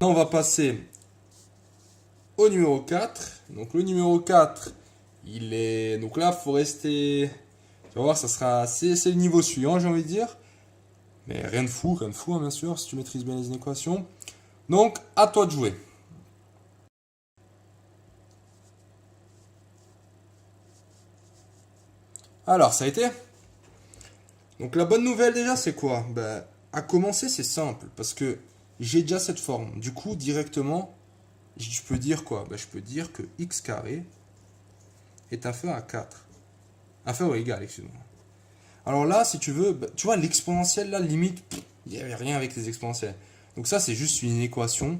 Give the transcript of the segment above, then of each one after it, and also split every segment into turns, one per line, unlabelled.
Là, on va passer au numéro 4. Donc le numéro 4, il est... Donc là, il faut rester... Tu vas voir, ça sera... C'est le niveau suivant, j'ai envie de dire. Mais rien de fou, hein, bien sûr, si tu maîtrises bien les équations. Donc, à toi de jouer. Alors, ça a été? Donc la bonne nouvelle déjà, c'est quoi? Ben, à commencer, c'est simple, parce que j'ai déjà cette forme. Du coup, directement, je peux dire quoi? Ben, je peux dire que x carré est inférieur à 4. Inférieur ou égal, excuse-moi. Alors là, si tu veux, ben, tu vois, l'exponentielle, là, limite, il n'y avait rien avec les exponentielles. Donc ça, c'est juste une équation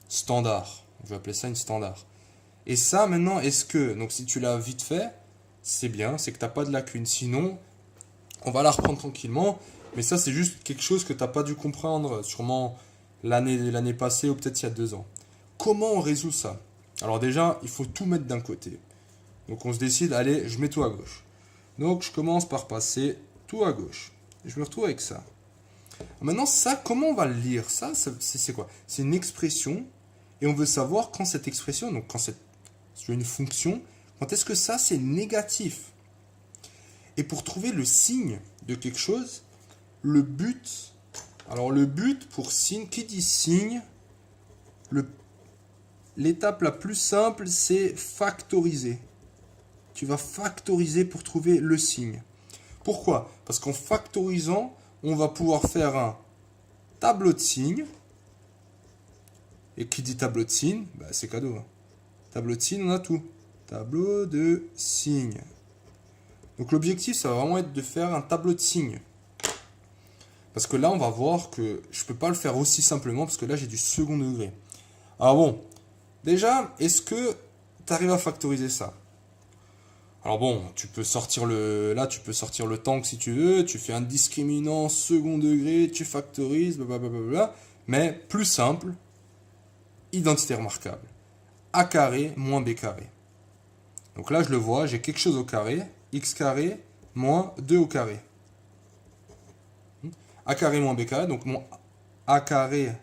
standard. Je vais appeler ça une standard. Et ça, maintenant, est-ce que, donc si tu l'as vite fait, c'est bien, c'est que tu n'as pas de lacune. Sinon, on va la reprendre tranquillement. Mais ça, c'est juste quelque chose que tu n'as pas dû comprendre, sûrement l'année passée ou peut-être il y a 2 ans. Comment on résout ça? Alors déjà, il faut tout mettre d'un côté. Donc on se décide, allez, je mets tout à gauche. Donc je commence par passer tout à gauche. Et je me retrouve avec ça. Maintenant, ça, comment on va le lire? Ça, c'est quoi? C'est une expression. Et on veut savoir quand cette expression, donc quand c'est une fonction, quand est-ce que ça, c'est négatif? Et pour trouver le signe de quelque chose, le but, alors le but pour signe, qui dit signe, l'étape la plus simple, c'est factoriser. Tu vas factoriser pour trouver le signe. Pourquoi? Parce qu'en factorisant, on va pouvoir faire un tableau de signes. Et qui dit tableau de signes, bah c'est cadeau. Hein. Tableau de signes, on a tout. Tableau de signes. Donc l'objectif, ça va vraiment être de faire un tableau de signes. Parce que là, on va voir que je ne peux pas le faire aussi simplement, parce que là, j'ai du second degré. Alors bon, déjà, est-ce que tu arrives à factoriser ça? Alors bon, tu peux sortir là, tu peux sortir le tank si tu veux, tu fais un discriminant second degré, tu factorises, blablabla. Mais plus simple, identité remarquable. A carré moins B carré. Donc là, je le vois, j'ai quelque chose au carré, x carré moins 2 au carré. A carré moins B carré, donc mon A carré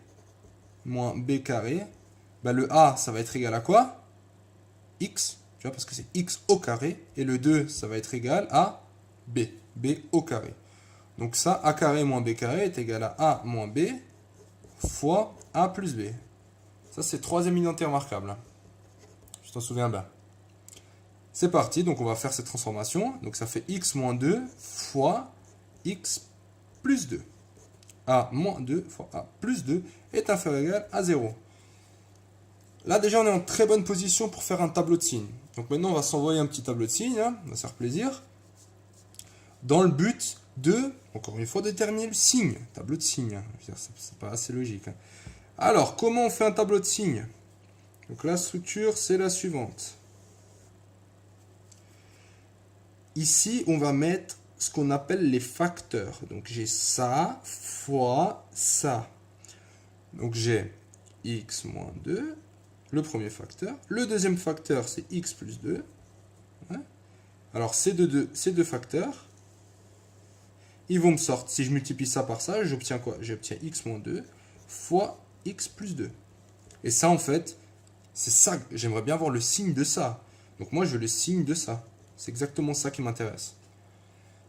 moins B carré, ben le A, ça va être égal à quoi? X, tu vois, parce que c'est X au carré, et le 2, ça va être égal à B, B au carré. Donc ça, A carré moins B carré est égal à A moins B fois A plus B. Ça, c'est troisième identité remarquable. Hein. Je t'en souviens bien. C'est parti, donc on va faire cette transformation. Donc ça fait x moins 2 fois x plus 2. A moins 2 fois A plus 2 est inférieur ou égal à 0. Là déjà on est en très bonne position pour faire un tableau de signes. Donc maintenant on va s'envoyer un petit tableau de signes, hein, ça va faire plaisir. Dans le but de, encore une fois, déterminer le signe. Tableau de signes, hein. C'est pas assez logique. Hein. Alors comment on fait un tableau de signes? Donc la structure c'est la suivante. Ici, on va mettre ce qu'on appelle les facteurs. Donc, j'ai ça fois ça. Donc, j'ai x moins 2, le premier facteur. Le deuxième facteur, c'est x plus 2. Ouais. Alors, ces deux facteurs, ils vont me sortir. Si je multiplie ça par ça, j'obtiens quoi? J'obtiens x moins 2 fois x plus 2. Et ça, en fait, c'est ça. J'aimerais bien voir le signe de ça. Donc, moi, je veux le signe de ça. C'est exactement ça qui m'intéresse.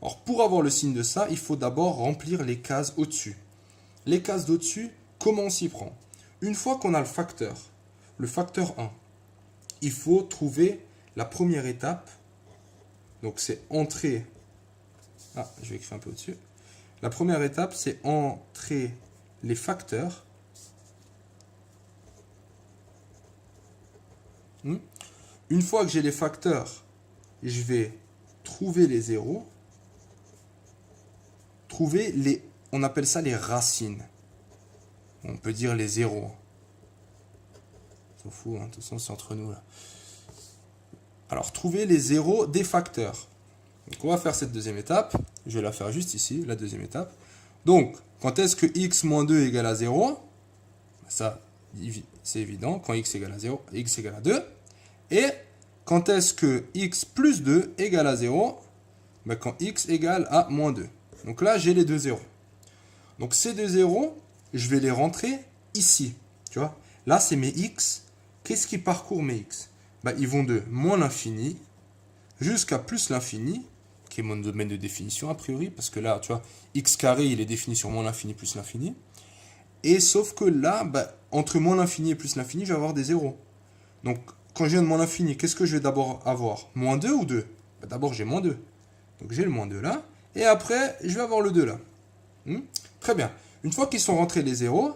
Alors, pour avoir le signe de ça, il faut d'abord remplir les cases au-dessus. Les cases d'au-dessus, comment on s'y prend? Une fois qu'on a le facteur 1, il faut trouver la première étape. Donc, c'est entrer... Ah, je vais écrire un peu au-dessus. La première étape, c'est entrer les facteurs. Une fois que j'ai les facteurs, je vais trouver les zéros. Trouver les... On appelle ça les racines. On peut dire les zéros. On s'en fout, hein, de toute façon, c'est entre nous. Là. Alors, trouver les zéros des facteurs. Donc, on va faire cette deuxième étape. Je vais la faire juste ici, la deuxième étape. Donc, quand est-ce que x moins 2 égale à 0? Ça, c'est évident. Quand x égale à 0, x égale à 2. Et quand est-ce que x plus 2 égale à 0? Ben, quand x égale à moins 2. Donc là, j'ai les deux zéros. Donc ces deux zéros, je vais les rentrer ici. Tu vois? Là, c'est mes x. Qu'est-ce qui parcourt mes x? Bah, ils vont de moins l'infini jusqu'à plus l'infini, qui est mon domaine de définition a priori, parce que là, tu vois, x carré, il est défini sur moins l'infini plus l'infini. Et sauf que là, bah, entre moins l'infini et plus l'infini, je vais avoir des zéros. Donc, quand je viens de moins l'infini, qu'est-ce que je vais d'abord avoir? Moins 2 ou 2? Bah, d'abord, j'ai moins 2. Donc, j'ai le moins 2 là. Et après, je vais avoir le 2 là. Très bien. Une fois qu'ils sont rentrés les zéros,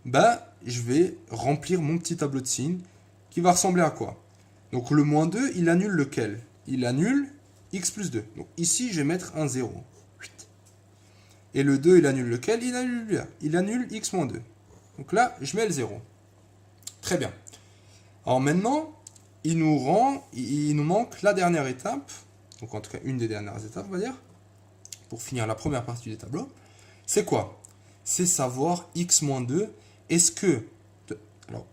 bah, je vais remplir mon petit tableau de signes qui va ressembler à quoi? Donc, le moins 2, il annule lequel? Il annule x plus 2. Donc, ici, je vais mettre un 0. Et le 2, il annule lequel? Il annule x moins 2. Donc là, je mets le 0. Très bien. Alors maintenant, il nous manque la dernière étape. Donc en tout cas, une des dernières étapes, on va dire. Pour finir la première partie du tableau. C'est quoi? C'est savoir x moins 2. Est-ce que... Alors,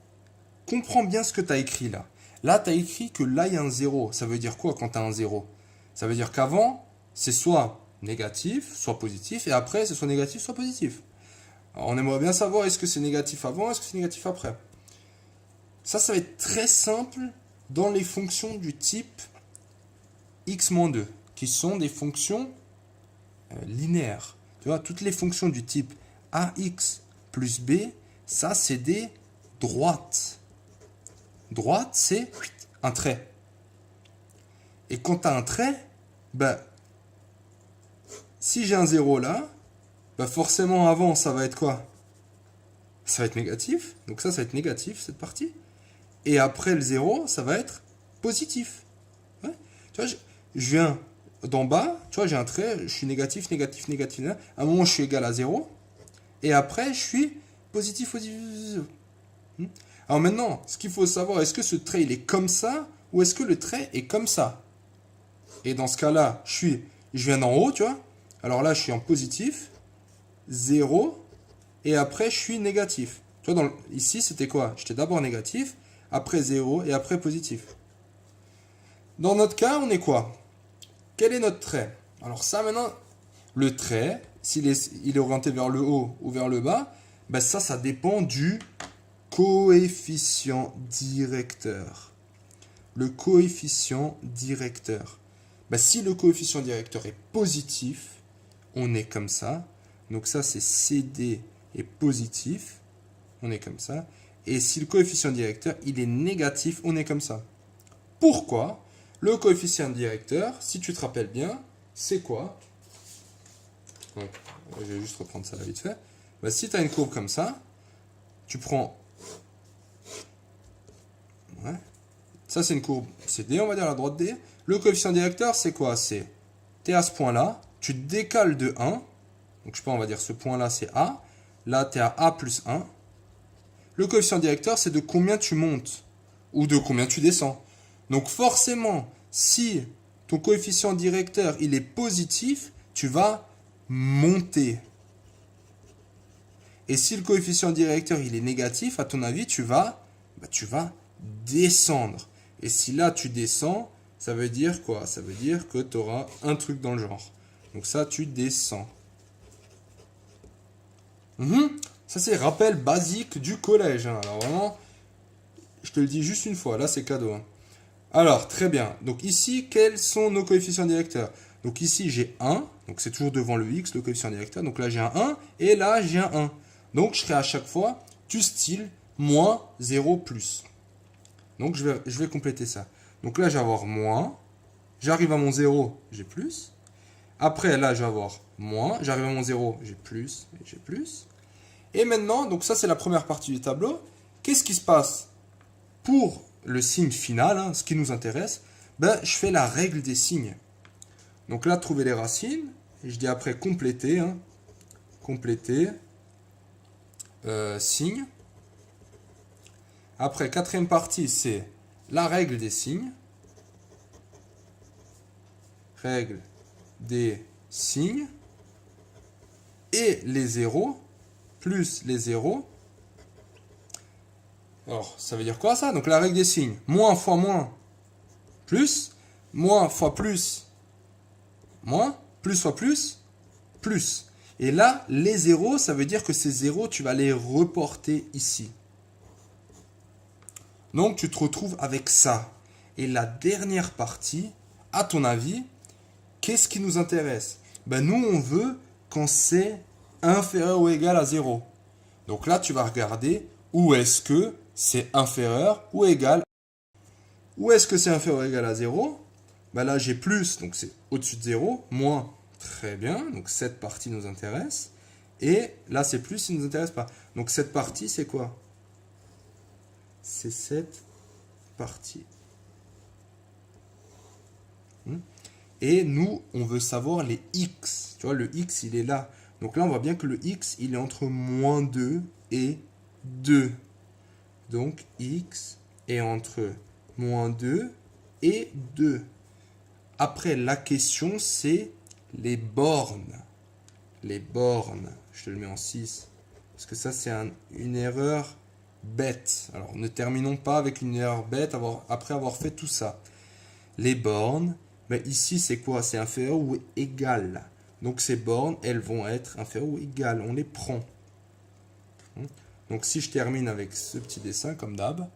comprends bien ce que tu as écrit là. Là, tu as écrit que là, il y a un 0. Ça veut dire quoi quand tu as un 0? Ça veut dire qu'avant, c'est soit négatif, soit positif, et après, c'est soit négatif, soit positif. Alors, on aimerait bien savoir est-ce que c'est négatif avant, est-ce que c'est négatif après. Ça va être très simple dans les fonctions du type x-2, qui sont des fonctions linéaires. Tu vois, toutes les fonctions du type ax plus b, ça, c'est des droites. Droite, c'est un trait. Et quand tu as un trait, ben, si j'ai un 0 là, bah forcément avant ça va être quoi? Ça va être négatif, donc ça va être négatif cette partie. Et après le 0, ça va être positif. Ouais. Tu vois, je viens d'en bas, tu vois, j'ai un trait, je suis négatif, négatif, négatif. À un moment je suis égal à 0, et après je suis positif, positif. Alors maintenant, ce qu'il faut savoir, est-ce que ce trait il est comme ça, ou est-ce que le trait est comme ça? Et dans ce cas-là, je viens d'en haut, tu vois. Alors là, je suis en positif. 0, et après je suis négatif. Tu vois, ici c'était quoi? J'étais d'abord négatif, après 0, et après positif. Dans notre cas, on est quoi? Quel est notre trait? Alors ça maintenant, le trait, il est orienté vers le haut ou vers le bas, ben ça dépend du coefficient directeur. Le coefficient directeur. Ben, si le coefficient directeur est positif, on est comme ça. Donc ça, c'est CD est positif. On est comme ça. Et si le coefficient directeur, il est négatif, on est comme ça. Pourquoi? Le coefficient directeur, si tu te rappelles bien, c'est quoi? Donc, je vais juste reprendre ça là vite fait. Bah, si tu as une courbe comme ça, tu prends... Ouais. Ça, c'est une courbe CD, on va dire la droite D. Le coefficient directeur, c'est quoi? C'est tu es à ce point-là, tu décales de 1. Donc, je sais pas, on va dire ce point-là, c'est A. Là, tu es à A plus 1. Le coefficient directeur, c'est de combien tu montes ou de combien tu descends. Donc, forcément, si ton coefficient directeur, il est positif, tu vas monter. Et si le coefficient directeur, il est négatif, à ton avis, tu vas descendre. Et si là, tu descends, ça veut dire quoi? Ça veut dire que tu auras un truc dans le genre. Donc ça, tu descends. Ça, c'est rappel basique du collège. Alors vraiment, je te le dis juste une fois. Là, c'est cadeau. Alors, très bien. Donc ici, quels sont nos coefficients directeurs? Donc ici, j'ai 1. Donc c'est toujours devant le x, le coefficient directeur. Donc là, j'ai un 1. Et là, j'ai un 1. Donc je serai à chaque fois du style moins 0 plus. Donc je vais compléter ça. Donc là, je vais avoir moins. J'arrive à mon 0, j'ai plus. Après, là, je vais avoir moins. J'arrive à mon 0, j'ai plus. Et j'ai plus. Et maintenant, donc ça, c'est la première partie du tableau. Qu'est-ce qui se passe pour le signe final, ce qui nous intéresse? Ben, je fais la règle des signes. Donc là, trouver les racines. Et je dis après compléter. Compléter. Signe. Après, quatrième partie, c'est la règle des signes. Règle des signes. Et les zéros, plus les zéros. Alors, ça veut dire quoi ça? Donc la règle des signes. Moins fois moins, plus. Moins fois plus, moins. Plus fois plus, plus. Et là, les zéros, ça veut dire que ces zéros, tu vas les reporter ici. Donc tu te retrouves avec ça. Et la dernière partie, à ton avis, qu'est-ce qui nous intéresse? Ben nous, on veut quand c'est inférieur ou égal à 0. Donc là, tu vas regarder où est-ce que c'est inférieur ou égal. Où est-ce que c'est inférieur ou égal à 0? Ben là, j'ai plus, donc c'est au-dessus de 0, moins, très bien, donc cette partie nous intéresse. Et là, c'est plus, il ne nous intéresse pas. Donc cette partie, c'est quoi? C'est cette partie. Et nous, on veut savoir les x. Tu vois, le x, il est là. Donc là, on voit bien que le x, il est entre moins 2 et 2. Donc x est entre moins 2 et 2. Après, la question, c'est les bornes. Les bornes. Je te le mets en 6. Parce que ça, c'est une erreur bête. Alors, ne terminons pas avec une erreur bête après avoir fait tout ça. Les bornes, mais ici, c'est quoi? C'est inférieur ou égal. Donc, ces bornes, elles vont être inférieures ou égales. On les prend. Donc, si je termine avec ce petit dessin, comme d'hab,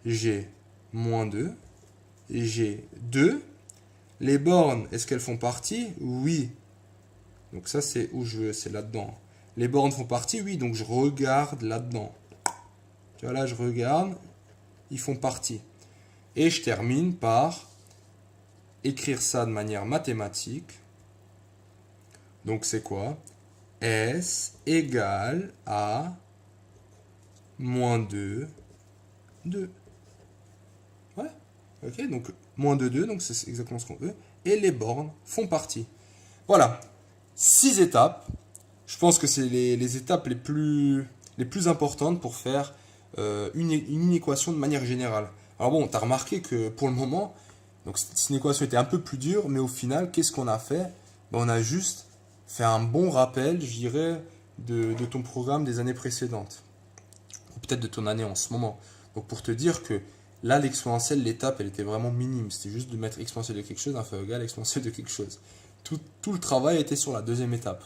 j'ai moins 2, j'ai 2. Les bornes, est-ce qu'elles font partie? Oui. Donc ça, c'est où je veux, c'est là-dedans. Les bornes font partie? Oui, donc je regarde là-dedans. Tu vois, là, je regarde, ils font partie. Et je termine par écrire ça de manière mathématique. Donc c'est quoi? S égale à moins 2, 2. Ouais, ok, donc moins de 2, donc c'est exactement ce qu'on veut. Et les bornes font partie. Voilà, 6 étapes. Je pense que c'est les étapes les plus importantes pour faire une équation de manière générale. Alors bon, tu as remarqué que pour le moment, donc cette équation était un peu plus dure, mais au final, qu'est-ce qu'on a fait? Ben, on a juste fait un bon rappel, je dirais, de ton programme des années précédentes. Ou peut-être de ton année en ce moment. Donc pour te dire que là, l'exponentielle, l'étape, elle était vraiment minime. C'était juste de mettre exponentielle de quelque chose, inférieur ou égal à exponentielle de quelque chose. Tout le travail était sur la deuxième étape.